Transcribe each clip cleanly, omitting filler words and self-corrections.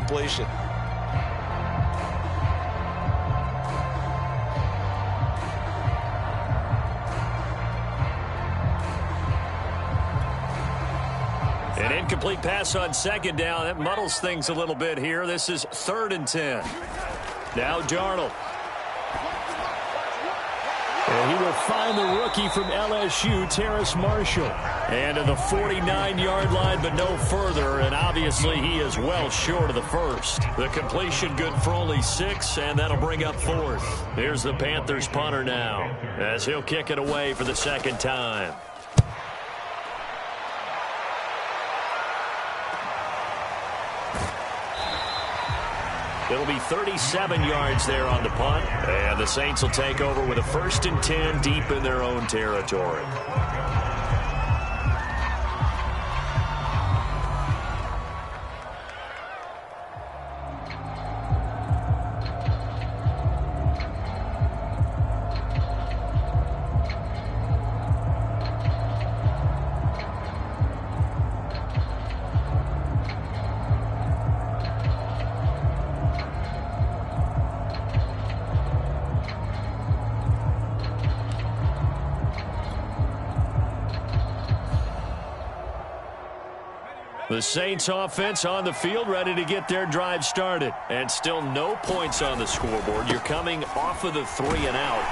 completion. An incomplete pass on second down. That muddles things a little bit here. This is 3rd and 10. Now Darnold. And he will find the rookie from LSU, Terrace Marshall. And to the 49-yard line, but no further. And obviously he is well short of the first. The completion good for only 6, and that'll bring up 4th. Here's the Panthers punter now, as he'll kick it away for the second time. It'll be 37 yards there on the punt. And the Saints will take over with a 1st and 10 deep in their own territory. The Saints offense on the field, ready to get their drive started. And still no points on the scoreboard. You're coming off of the 3 and out.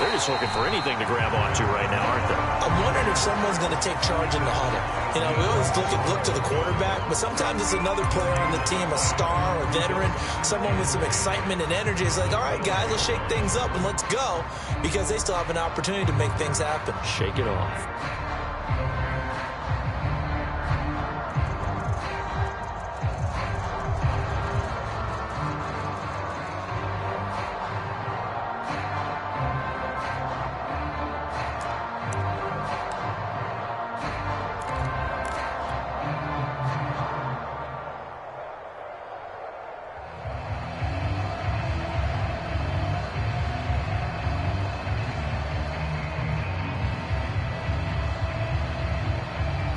They're just looking for anything to grab onto right now, aren't they? I'm wondering if someone's going to take charge in the huddle. You know, we always look to the quarterback, but sometimes it's another player on the team, a star, a veteran, someone with some excitement and energy. It's like, all right, guys, let's shake things up and let's go, because they still have an opportunity to make things happen. Shake it off.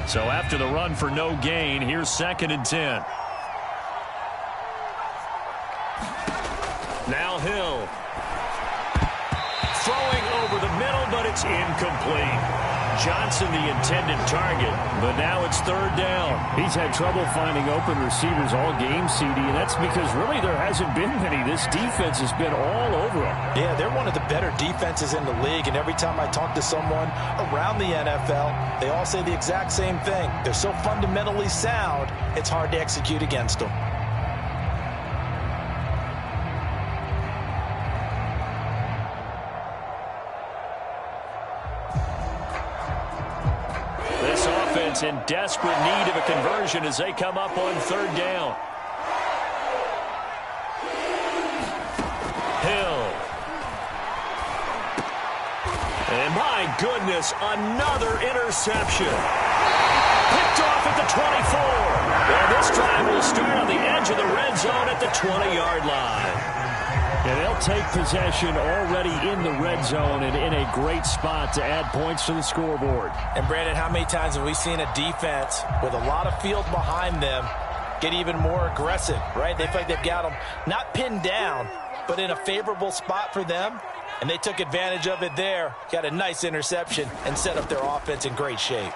So after the run for no gain, here's 2nd and 10. Now Hill. Throwing over the middle, but it's incomplete. Johnson the intended target, but now it's 3rd down. He's had trouble finding open receivers all game, CD, and that's because really there hasn't been many. This defense has been all over them. Yeah, they're one of the better defenses in the league, and every time I talk to someone around the NFL, they all say the exact same thing. They're so fundamentally sound, it's hard to execute against them. In desperate need of a conversion as they come up on 3rd down. Hill. And my goodness, another interception. Picked off at the 24. And this drive will start on the edge of the red zone at the 20-yard line. And they'll take possession already in the red zone and in a great spot to add points to the scoreboard. And, Brandon, how many times have we seen a defense with a lot of field behind them get even more aggressive, right? They feel like they've got them not pinned down, but in a favorable spot for them, and they took advantage of it there, got a nice interception, and set up their offense in great shape.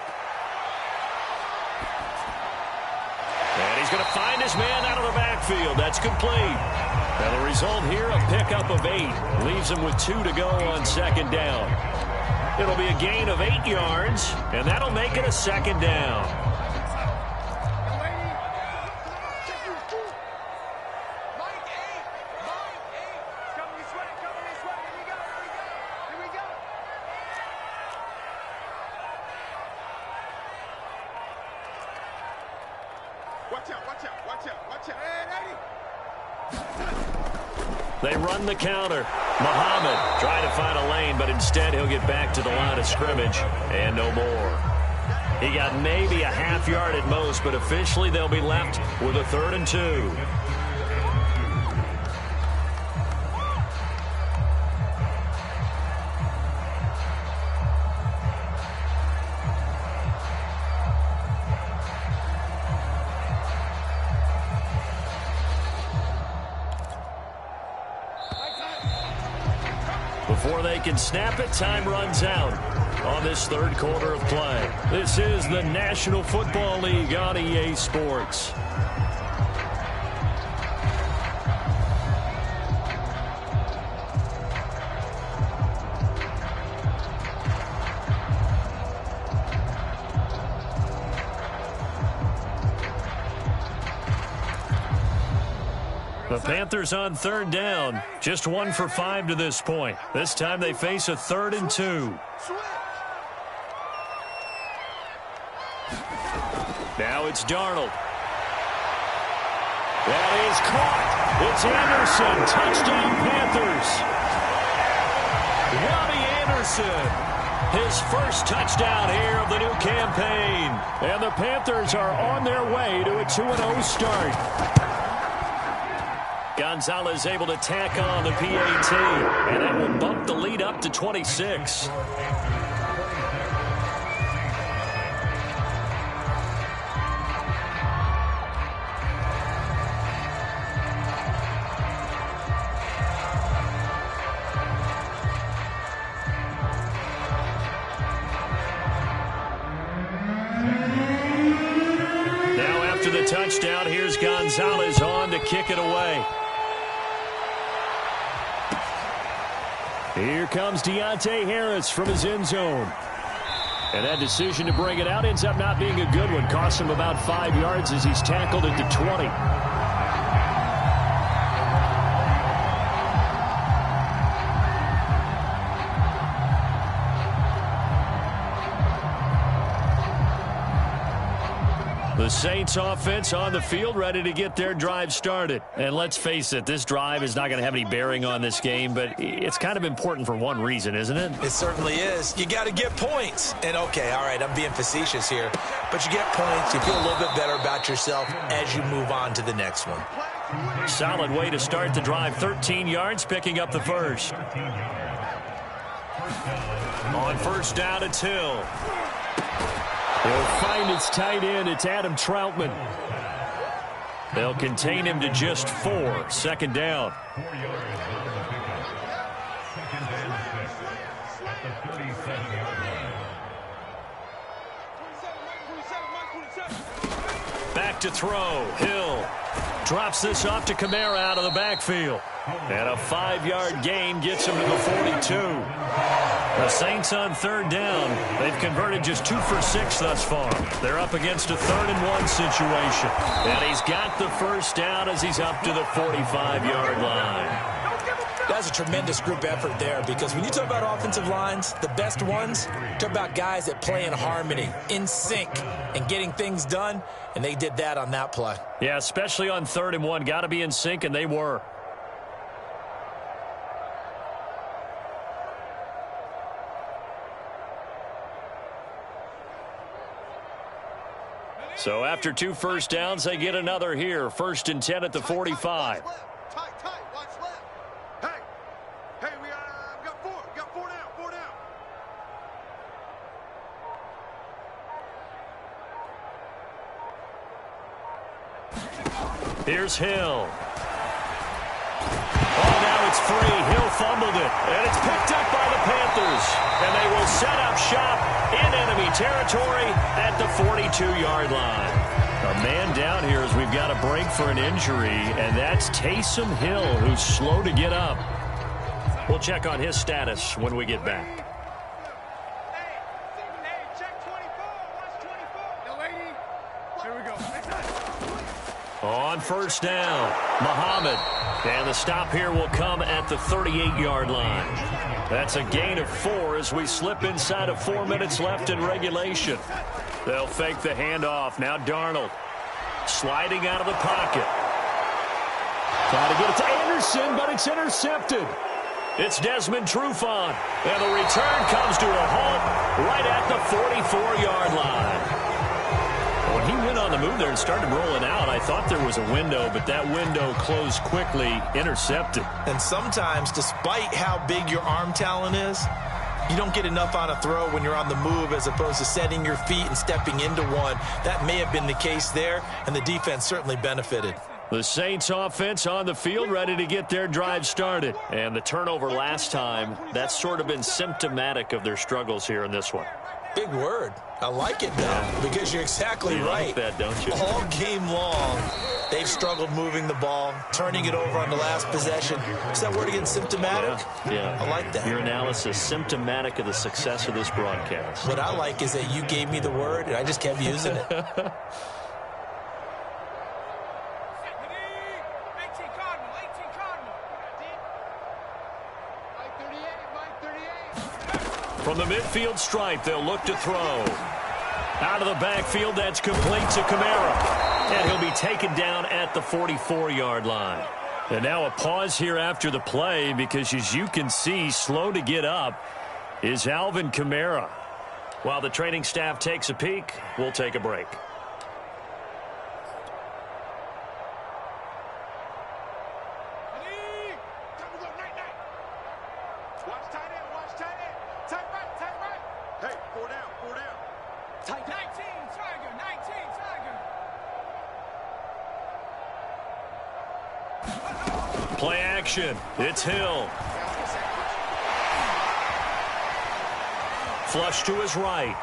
And he's going to find his man out of the backfield. That's complete. And the result here, a pickup of 8. Leaves him with 2 to go on 2nd down. It'll be a gain of 8 yards, and that'll make it a 2nd down. They run the counter. Muhammad trying to find a lane, but instead he'll get back to the line of scrimmage and no more. He got maybe a half yard at most, but officially they'll be left with a 3rd and 2. Before they can snap it, time runs out on this third quarter of play. This is the National Football League on EA Sports. The Panthers on third down, just 1 for 5 to this point. This time they face a 3rd and 2. Now it's Darnold. That is caught. It's Anderson. Touchdown Panthers. Robbie Anderson. His first touchdown here of the new campaign. And the Panthers are on their way to a 2-0 start. Gonzalez able to tack on the PAT, and that will bump the lead up to 26. Now after the touchdown, here's Gonzalez on to kick it away. Here comes Deontay Harris from his end zone. And that decision to bring it out ends up not being a good one. Costs him about 5 yards as he's tackled at the 20. The Saints offense on the field, ready to get their drive started. And let's face it, this drive is not going to have any bearing on this game, but it's kind of important for one reason, isn't it? It certainly is. You got to get points. And okay, all right, I'm being facetious here, but you get points, you feel a little bit better about yourself as you move on to the next one. Solid way to start the drive, 13 yards, picking up the first. On first down, it's Hill. He'll find its tight end. It's Adam Troutman. They'll contain him to just 4. Second down. Back to throw. Hill drops this off to Kamara out of the backfield. And a 5-yard gain gets him to the 42. The Saints on third down. They've converted just 2 for 6 thus far. They're up against a 3rd and 1 situation. And he's got the first down as he's up to the 45-yard line. That's a tremendous group effort there, because when you talk about offensive lines, the best ones, talk about guys that play in harmony, in sync, and getting things done, and they did that on that play. Yeah, especially on 3rd and 1. Got to be in sync, and they were. So after 2 first downs, they get another here. 1st and 10 at the 45. Here's Hill. Oh, now it's free. Hill fumbled it. And it's picked up by the Panthers. And they will set up shop in enemy territory at the 42-yard line. A man down here as we've got a break for an injury, and that's Taysom Hill, who's slow to get up. We'll check on his status when we get back. On first down, Muhammad. And the stop here will come at the 38-yard line. That's a gain of 4 as we slip inside of 4 minutes left in regulation. They'll fake the handoff. Now Darnold sliding out of the pocket. Trying to get it to Anderson, but it's intercepted. It's Desmond Trufant. And the return comes to a halt right at the 44-yard line. When he went on the move there and started rolling out, I thought there was a window, but that window closed quickly, intercepted. And sometimes, despite how big your arm talent is, you don't get enough on a throw when you're on the move as opposed to setting your feet and stepping into one. That may have been the case there, and the defense certainly benefited. The Saints offense on the field, ready to get their drive started. And the turnover last time, that's sort of been symptomatic of their struggles here in this one. Big word. I like it, though, because you're exactly right. You like that, don't you? All game long, they've struggled moving the ball, turning it over on the last possession. Is that word again, symptomatic? Yeah. I like that. Your analysis, symptomatic of the success of this broadcast. What I like is that you gave me the word, and I just kept using it. From the midfield stripe, they'll look to throw. Out of the backfield, that's complete to Kamara. And he'll be taken down at the 44-yard line. And now a pause here after the play because, as you can see, slow to get up is Alvin Kamara. While the training staff takes a peek, we'll take a break. Play action. It's Hill. Flush to his right.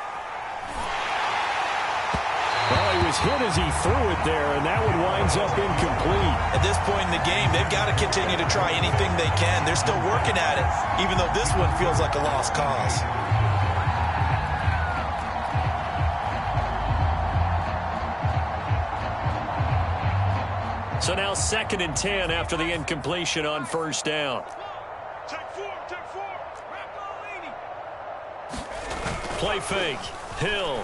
Well, he was hit as he threw it there, and that one winds up incomplete. At this point in the game, they've got to continue to try anything they can. They're still working at it, even though this one feels like a lost cause. So now 2nd and 10 after the incompletion on first down. Play fake. Hill.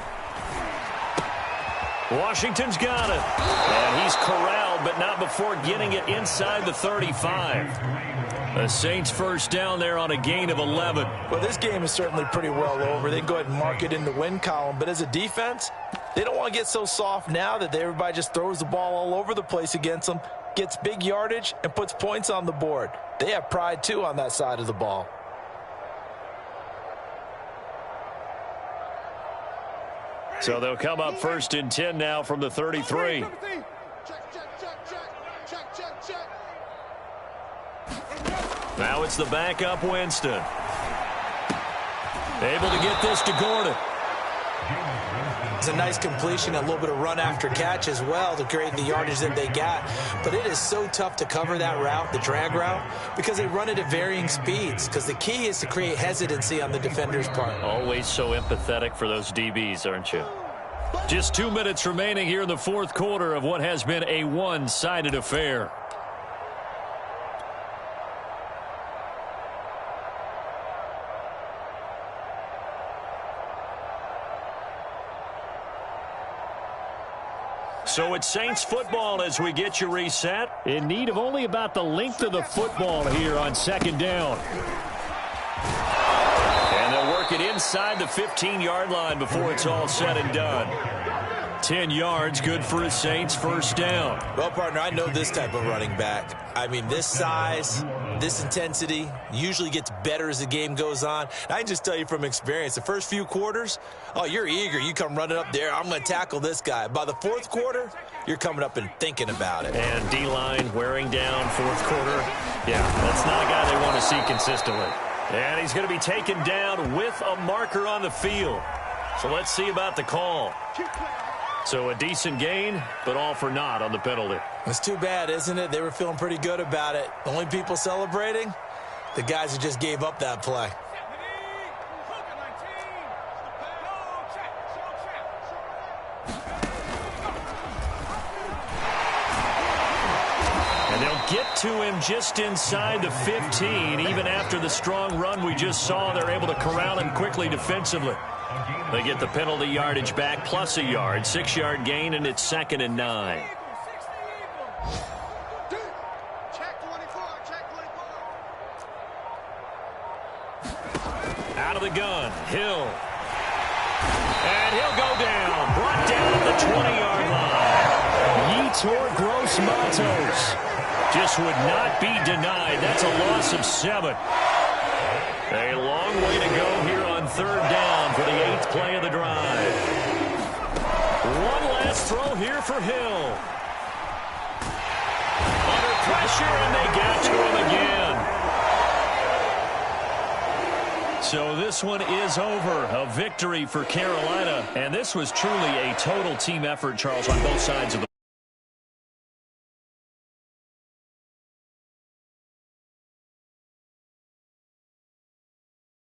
Washington's got it. And he's corralled, but not before getting it inside the 35. The Saints first down there on a gain of 11. Well, this game is certainly pretty well over. They can go ahead and mark it in the win column. But as a defense, they don't want to get so soft now that everybody just throws the ball all over the place against them, gets big yardage, and puts points on the board. They have pride, too, on that side of the ball. So they'll come up 1st and 10 now from the 33. Now it's the backup Winston. Able to get this to Gordon. It's a nice completion, a little bit of run after catch as well to create the yardage that they got. But it is so tough to cover that route, the drag route, because they run it at varying speeds. Because the key is to create hesitancy on the defender's part. Always so empathetic for those DBs, aren't you? Just 2 minutes remaining here in the fourth quarter of what has been a one-sided affair. So it's Saints football as we get you reset. In need of only about the length of the football here on 2nd down. And they'll work it inside the 15-yard line before it's all said and done. 10 yards, good for a Saints first down. Well, partner, I know this type of running back. I mean, this size, this intensity usually gets better as the game goes on. And I can just tell you from experience, the first few quarters, oh, you're eager. You come running up there, I'm going to tackle this guy. By the fourth quarter, you're coming up and thinking about it. And D-line wearing down fourth quarter. Yeah, that's not a guy they want to see consistently. And he's going to be taken down with a marker on the field. So let's see about the call. So a decent gain, but all for naught on the penalty. It's too bad, isn't it? They were feeling pretty good about it. The only people celebrating, the guys who just gave up that play. And they'll get to him just inside the 15. Even after the strong run we just saw, they're able to corral him quickly defensively. They get the penalty yardage back plus a yard, 6-yard gain, and it's 2nd and 9. Out of the gun, Hill. And he'll go down, brought down at the 20-yard line. Yetur Gross Matos just would not be denied. That's a loss of 7. A long way to go here on 3rd down for the 8th play of the drive. One last throw here for Hill. pressure, and they get to him again. So this one is over. A victory for Carolina. And this was truly a total team effort, Charles, on both sides of the